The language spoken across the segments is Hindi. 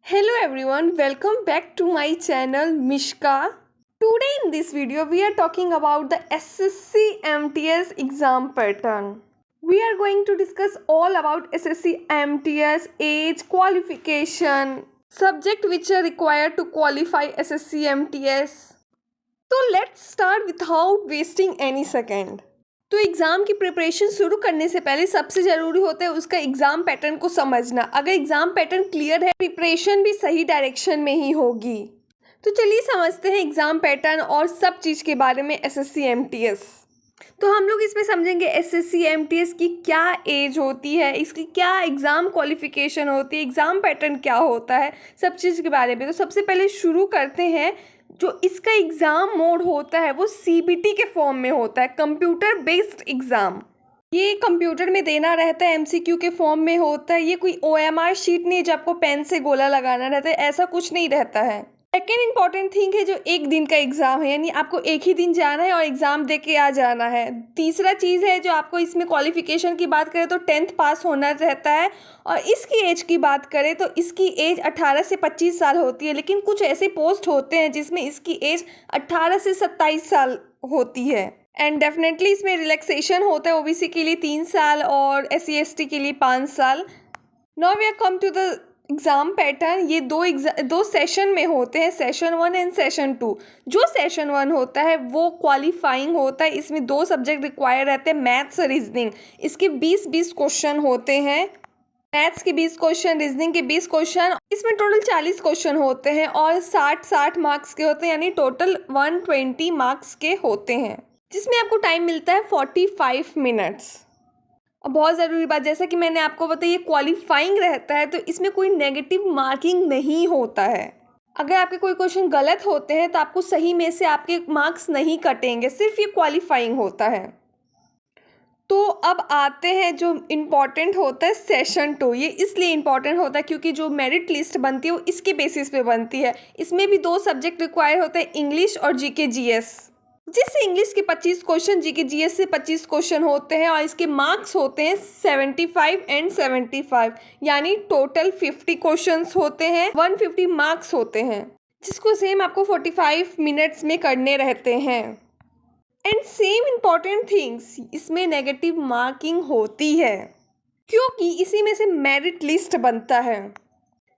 Hello everyone, welcome back to my channel Mishka. Today in this video we are talking about the SSC MTS exam pattern. We are going to discuss all about SSC MTS, age, qualification, subject which are required to qualify SSC MTS. So let's start without wasting any second. तो एग्ज़ाम की प्रिपरेशन शुरू करने से पहले सबसे ज़रूरी होता है उसका एग्ज़ाम पैटर्न को समझना। अगर एग्ज़ाम पैटर्न क्लियर है प्रिपरेशन भी सही डायरेक्शन में ही होगी। तो चलिए समझते हैं एग्ज़ाम पैटर्न और सब चीज़ के बारे में SSC MTS। तो हम लोग इसमें समझेंगे SSC MTS की क्या एज होती है, इसकी क्या एग्ज़ाम क्वालिफ़िकेशन होती है, एग्ज़ाम पैटर्न क्या होता है, सब चीज़ के बारे में। तो सबसे पहले शुरू करते हैं। जो इसका एग्ज़ाम मोड होता है वो CBT के फॉर्म में होता है, कंप्यूटर बेस्ड एग्ज़ाम। ये कंप्यूटर में देना रहता है, MCQ के फॉर्म में होता है। ये कोई OMR शीट नहीं है जो आपको पेन से गोला लगाना रहता है, ऐसा कुछ नहीं रहता है। सेकेंड इंपॉर्टेंट थिंग है जो एक दिन का एग्ज़ाम है, यानी आपको एक ही दिन जाना है और एग्ज़ाम दे के आ जाना है। तीसरा चीज़ है जो आपको इसमें क्वालिफ़िकेशन की बात करें तो 10th पास होना रहता है। और इसकी एज की बात करें तो इसकी एज 18 से 25 साल होती है, लेकिन कुछ ऐसे पोस्ट होते हैं जिसमें इसकी एज 18 से 27 साल होती है। एंड डेफिनेटली इसमें रिलैक्सेशन होता है, OBC के लिए 3 साल और SC ST के लिए 5 साल। Now we are come to the exam pattern. ये दो सेशन में होते हैं, सेशन 1 एंड सेशन 2। जो सेशन 1 होता है वो क्वालिफाइंग होता है। इसमें 2 सब्जेक्ट रिक्वायर रहते हैं, मैथ्स और रीजनिंग। इसके 20-20 क्वेश्चन होते हैं, मैथ्स के 20 क्वेश्चन, रीजनिंग के 20 क्वेश्चन। इसमें टोटल 40 क्वेश्चन होते हैं और 60-60 मार्क्स के होते हैं, यानी टोटल 120 मार्क्स के होते हैं, जिसमें आपको टाइम मिलता है 45 मिनट्स। और बहुत ज़रूरी बात, जैसा कि मैंने आपको बताया, ये क्वालिफाइंग रहता है तो इसमें कोई नेगेटिव मार्किंग नहीं होता है। अगर आपके कोई क्वेश्चन गलत होते हैं तो आपको सही में से आपके मार्क्स नहीं कटेंगे, सिर्फ ये क्वालिफाइंग होता है। तो अब आते हैं जो इम्पॉर्टेंट होता है सेशन 2। ये इसलिए इम्पॉर्टेंट होता है क्योंकि जो मेरिट लिस्ट बनती है वो इसके बेसिस पे बनती है। इसमें भी 2 सब्जेक्ट रिक्वायर होते हैं, इंग्लिश और GK GS, जिससे इंग्लिश के 25 क्वेश्चन, GK GS से 25 क्वेश्चन होते हैं और इसके मार्क्स होते हैं 75 एंड 75, यानी टोटल 50 क्वेश्चंस होते हैं, 150 मार्क्स होते हैं, जिसको सेम आपको 45 मिनट्स में करने रहते हैं। एंड सेम इम्पॉर्टेंट थिंग्स, इसमें नेगेटिव मार्किंग होती है क्योंकि इसी में से मेरिट लिस्ट बनता है।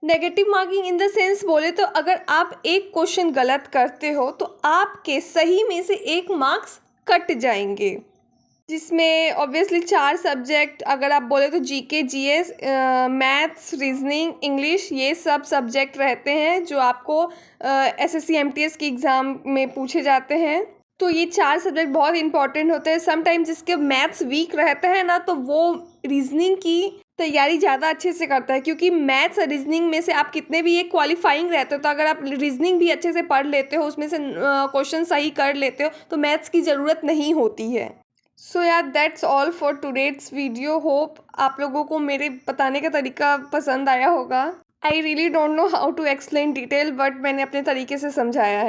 Negative marking in the sense बोले तो अगर आप एक क्वेश्चन गलत करते हो तो आपके सही में से 1 मार्क्स कट जाएंगे, जिसमें ऑब्वियसली 4 सब्जेक्ट अगर आप बोले तो GK GS, maths, reasoning, English, ये सब सब्जेक्ट रहते हैं जो आपको SSC MTS की एग्ज़ाम में पूछे जाते हैं। तो ये 4 सब्जेक्ट बहुत इंपॉर्टेंट होते हैं। समटाइम्स जिसके मैथ्स वीक रहता है ना, तो वो रीजनिंग की तैयारी ज़्यादा अच्छे से करता है, क्योंकि मैथ्स और रीजनिंग में से आप कितने भी ये क्वालिफाइंग रहते हो, तो अगर आप रीजनिंग भी अच्छे से पढ़ लेते हो, उसमें से क्वेश्चन सही कर लेते हो, तो मैथ्स की ज़रूरत नहीं होती है। सो यार that's all for today's video. Hope आप लोगों को मेरे बताने का तरीका पसंद आया होगा। I really don't know how to explain detail, but मैंने अपने तरीके से समझाया है।